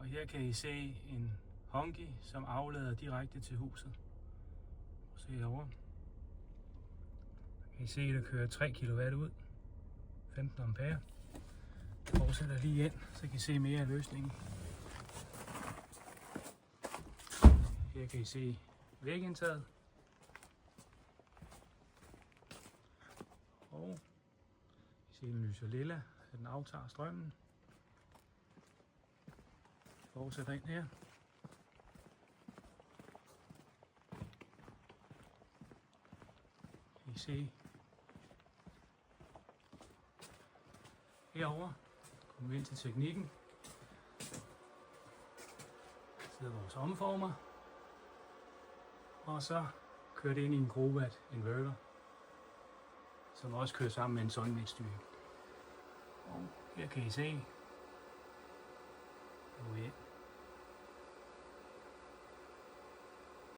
Og her kan I se en Hongi, som aflader direkte til huset. Se herovre. Kan I se, at der kører 3 kW ud. 15 ampere. Jeg fortsætter lige ind, så kan I se mere af løsningen. Her kan I se vægindtaget. Og I ser, den lyser lilla, så den aftager strømmen. Fortsætter ind her. Kan I se herovre. Kommer vi ind til teknikken. Der sidder vores omformer. Og så kører det ind i en Growatt inverter, som også kører sammen med en Sunmix-styre. Og her kan I se,